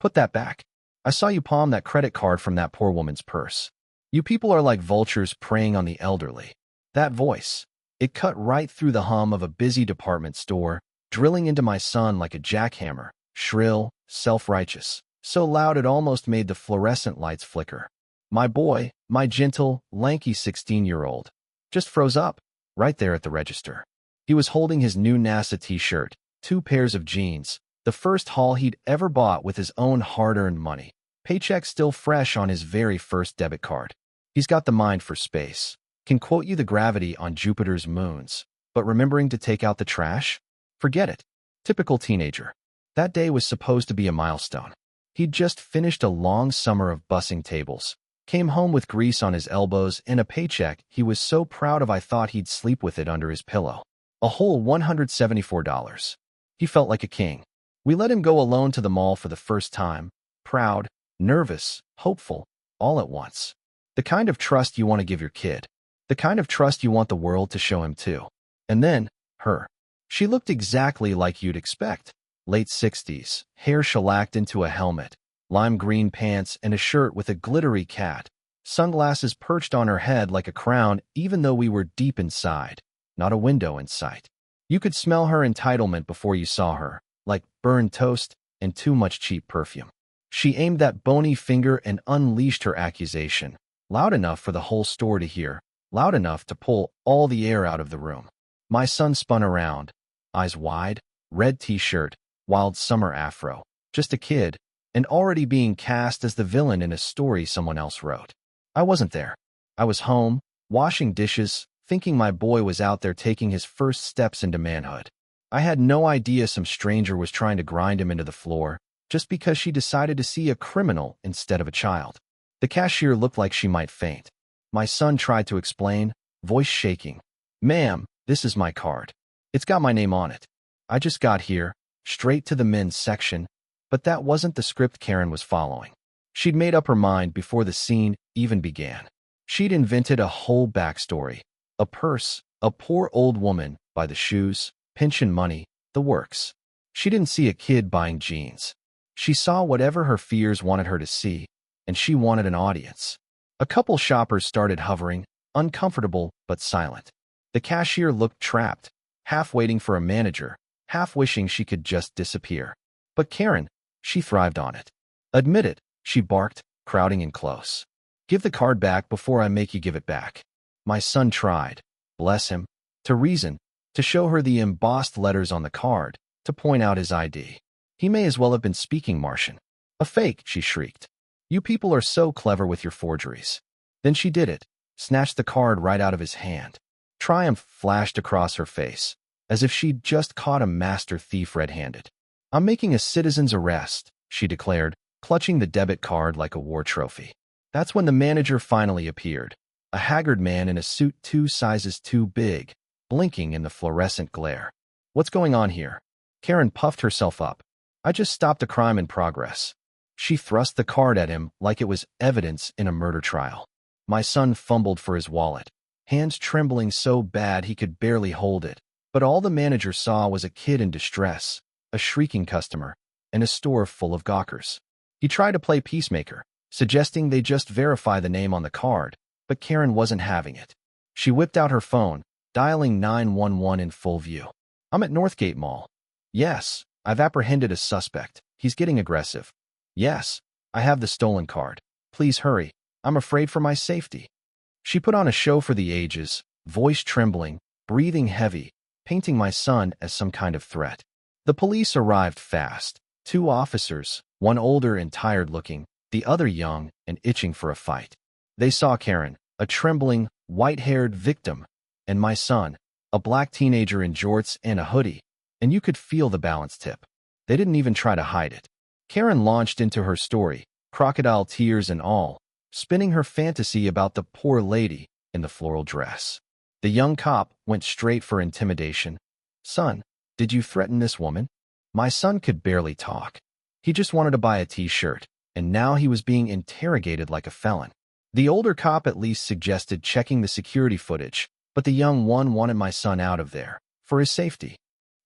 Put that back. I saw you palm that credit card from that poor woman's purse. You people are like vultures preying on the elderly. That voice. It cut right through the hum of a busy department store, drilling into my son like a jackhammer, shrill, self-righteous, so loud it almost made the fluorescent lights flicker. My boy, my gentle, lanky 16-year-old, just froze up, right there at the register. He was holding his new NASA t-shirt, 2 pairs of jeans, the first haul he'd ever bought with his own hard-earned money, paycheck still fresh on his very first debit card. He's got the mind for space, can quote you the gravity on Jupiter's moons, but remembering to take out the trash? Forget it. Typical teenager. That day was supposed to be a milestone. He'd just finished a long summer of bussing tables, came home with grease on his elbows and a paycheck he was so proud of I thought he'd sleep with it under his pillow. A whole $174. He felt like a king. We let him go alone to the mall for the first time, proud, nervous, hopeful, all at once. The kind of trust you want to give your kid. The kind of trust you want the world to show him too. And then, her. She looked exactly like you'd expect. Late 60s, hair shellacked into a helmet, lime green pants and a shirt with a glittery cat, sunglasses perched on her head like a crown even though we were deep inside, not a window in sight. You could smell her entitlement before you saw her, like burned toast and too much cheap perfume. She aimed that bony finger and unleashed her accusation, loud enough for the whole store to hear, loud enough to pull all the air out of the room. My son spun around, eyes wide, red t-shirt, wild summer afro, just a kid, and already being cast as the villain in a story someone else wrote. I wasn't there. I was home, washing dishes, thinking my boy was out there taking his first steps into manhood. I had no idea some stranger was trying to grind him into the floor just because she decided to see a criminal instead of a child. The cashier looked like she might faint. My son tried to explain, voice shaking. "Ma'am, this is my card. It's got my name on it. I just got here, straight to the men's section." But that wasn't the script Karen was following. She'd made up her mind before the scene even began. She'd invented a whole backstory. A purse, a poor old woman by the shoes, pension money, the works. She didn't see a kid buying jeans. She saw whatever her fears wanted her to see, and she wanted an audience. A couple shoppers started hovering, uncomfortable but silent. The cashier looked trapped, half waiting for a manager, half wishing she could just disappear. But Karen, she thrived on it. "Admit it," she barked, crowding in close. "Give the card back before I make you give it back." My son tried, bless him, to reason, to show her the embossed letters on the card, to point out his ID. He may as well have been speaking Martian. "A fake," she shrieked. "You people are so clever with your forgeries." Then she did it, snatched the card right out of his hand. Triumph flashed across her face, as if she'd just caught a master thief red-handed. "I'm making a citizen's arrest," she declared, clutching the debit card like a war trophy. That's when the manager finally appeared, a haggard man in a suit 2 sizes too big, blinking in the fluorescent glare. "What's going on here?" Karen puffed herself up. "I just stopped a crime in progress." She thrust the card at him like it was evidence in a murder trial. My son fumbled for his wallet, hands trembling so bad he could barely hold it, but all the manager saw was a kid in distress, a shrieking customer, and a store full of gawkers. He tried to play peacemaker, suggesting they just verify the name on the card, but Karen wasn't having it. She whipped out her phone, dialing 911 in full view. "I'm at Northgate Mall." "Yes, I've apprehended a suspect. He's getting aggressive." "Yes, I have the stolen card. Please hurry. I'm afraid for my safety." She put on a show for the ages, voice trembling, breathing heavy, painting my son as some kind of threat. The police arrived fast. 2 officers, one older and tired-looking, the other young and itching for a fight. They saw Karen, a trembling, white-haired victim, and my son, a black teenager in jorts and a hoodie, and you could feel the balance tip. They didn't even try to hide it. Karen launched into her story, crocodile tears and all, spinning her fantasy about the poor lady in the floral dress. The young cop went straight for intimidation. "Son, did you threaten this woman?" My son could barely talk. He just wanted to buy a t-shirt, and now he was being interrogated like a felon. The older cop at least suggested checking the security footage, but the young one wanted my son out of there, for his safety.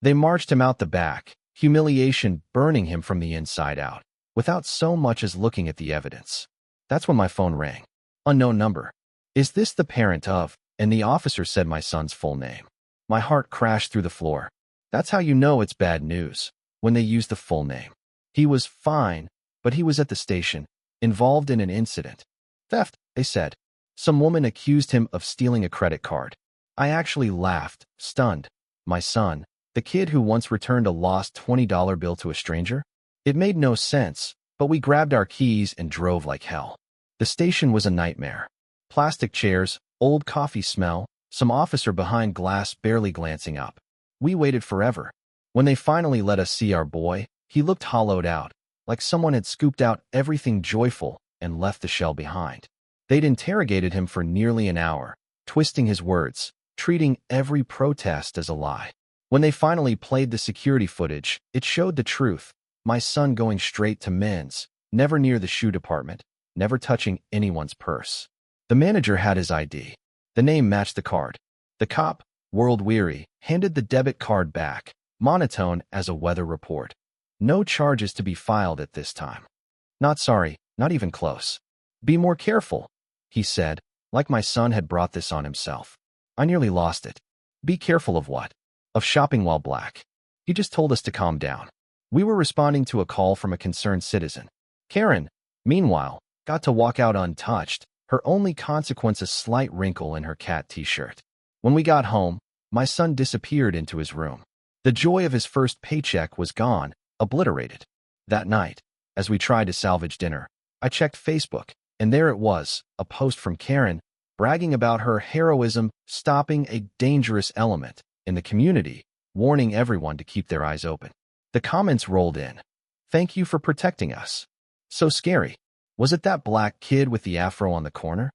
They marched him out the back, humiliation burning him from the inside out. without so much as looking at the evidence. That's when my phone rang. Unknown number. Is this the parent of? And the officer said my son's full name. My heart crashed through the floor. That's how you know it's bad news, when they use the full name. He was fine, but he was at the station, involved in an incident. Theft, they said. Some woman accused him of stealing a credit card. I actually laughed, stunned. My son, the kid who once returned a lost $20 bill to a stranger? It made no sense, but we grabbed our keys and drove like hell. The station was a nightmare. Plastic chairs, old coffee smell, some officer behind glass barely glancing up. We waited forever. When they finally let us see our boy, he looked hollowed out, like someone had scooped out everything joyful and left the shell behind. They'd interrogated him for nearly an hour, twisting his words, treating every protest as a lie. When they finally played the security footage, it showed the truth. My son going straight to men's, never near the shoe department, never touching anyone's purse. The manager had his ID. The name matched the card. The cop, world-weary, handed the debit card back, monotone as a weather report. No charges to be filed at this time. Not sorry, not even close. Be more careful, he said, like my son had brought this on himself. I nearly lost it. Be careful of what? Of shopping while black. He just told us to calm down. We were responding to a call from a concerned citizen. Karen, meanwhile, got to walk out untouched, her only consequence a slight wrinkle in her cat t-shirt. When we got home, my son disappeared into his room. The joy of his first paycheck was gone, obliterated. That night, as we tried to salvage dinner, I checked Facebook, and there it was, a post from Karen, bragging about her heroism stopping a dangerous element in the community, warning everyone to keep their eyes open. The comments rolled in. Thank you for protecting us. So scary. Was it that black kid with the afro on the corner?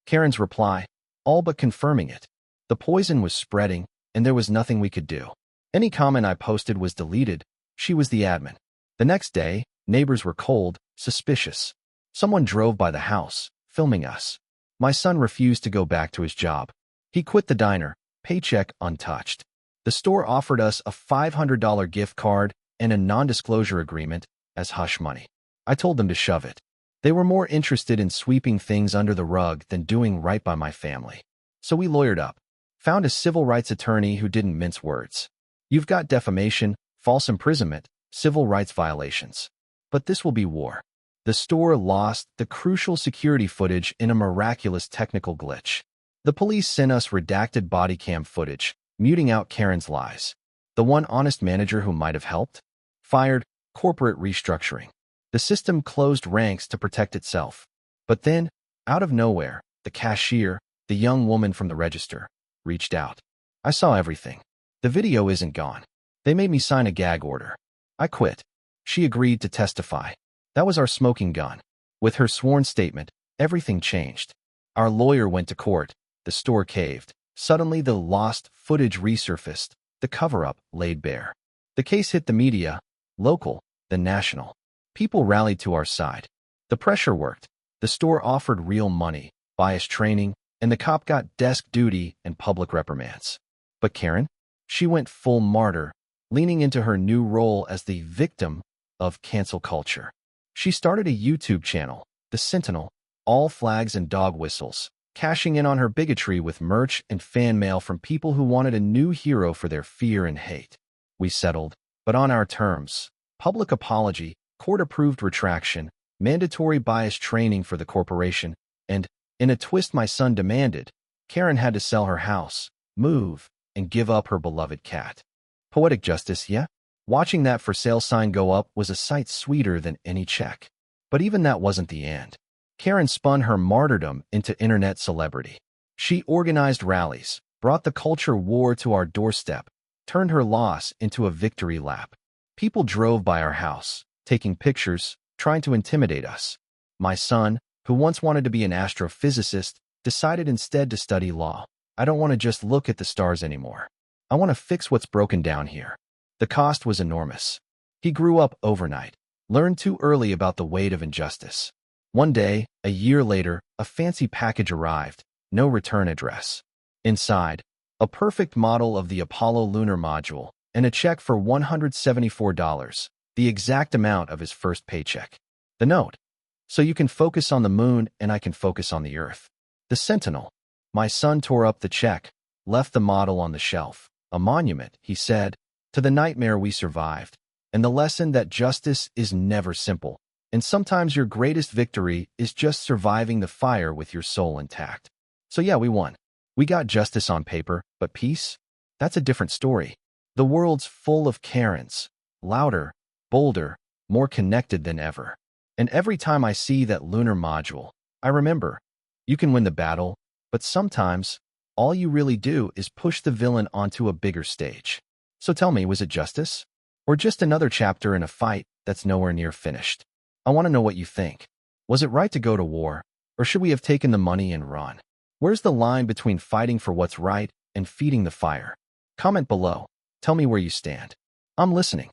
Karen's reply, all but confirming it. The poison was spreading, and there was nothing we could do. Any comment I posted was deleted. She was the admin. The next day, neighbors were cold, suspicious. Someone drove by the house, filming us. My son refused to go back to his job. He quit the diner, paycheck untouched. The store offered us a $500 gift card and a non-disclosure agreement as hush money. I told them to shove it. They were more interested in sweeping things under the rug than doing right by my family. So we lawyered up. Found a civil rights attorney who didn't mince words. You've got defamation, false imprisonment, civil rights violations. But this will be war. The store lost the crucial security footage in a miraculous technical glitch. The police sent us redacted body cam footage, muting out Karen's lies. The one honest manager who might have helped? Fired, corporate restructuring. The system closed ranks to protect itself. But then, out of nowhere, the cashier, the young woman from the register, reached out. I saw everything. The video isn't gone. They made me sign a gag order. I quit. She agreed to testify. That was our smoking gun. With her sworn statement, everything changed. Our lawyer went to court. The store caved. Suddenly the lost footage resurfaced. The cover-up laid bare. The case hit the media, local, then national. People rallied to our side. The pressure worked. The store offered real money, bias training, and the cop got desk duty and public reprimands. But Karen? She went full martyr, leaning into her new role as the victim of cancel culture. She started a YouTube channel, The Sentinel, all flags and dog whistles, cashing in on her bigotry with merch and fan mail from people who wanted a new hero for their fear and hate. We settled, but on our terms. Public apology, court-approved retraction, mandatory bias training for the corporation, and, in a twist my son demanded, Karen had to sell her house, move, and give up her beloved cat. Poetic justice, yeah? Watching that for sale sign go up was a sight sweeter than any check. But even that wasn't the end. Karen spun her martyrdom into internet celebrity. She organized rallies, brought the culture war to our doorstep, turned her loss into a victory lap. People drove by our house, taking pictures, trying to intimidate us. My son, who once wanted to be an astrophysicist, decided instead to study law. I don't want to just look at the stars anymore. I want to fix what's broken down here. The cost was enormous. He grew up overnight, learned too early about the weight of injustice. One day, a year later, a fancy package arrived, no return address. Inside, a perfect model of the Apollo lunar module and a check for $174, the exact amount of his first paycheck. The note. So you can focus on the moon and I can focus on the earth. The Sentinel. My son tore up the check, left the model on the shelf. A monument, he said, to the nightmare we survived, and the lesson that justice is never simple, and sometimes your greatest victory is just surviving the fire with your soul intact. So yeah, we won. We got justice on paper, but peace? That's a different story. The world's full of Karens, louder, bolder, more connected than ever. And every time I see that lunar module, I remember, you can win the battle, but sometimes, all you really do is push the villain onto a bigger stage. So tell me, was it justice? Or just another chapter in a fight that's nowhere near finished? I want to know what you think. Was it right to go to war, or should we have taken the money and run? Where's the line between fighting for what's right and feeding the fire? Comment below. Tell me where you stand. I'm listening.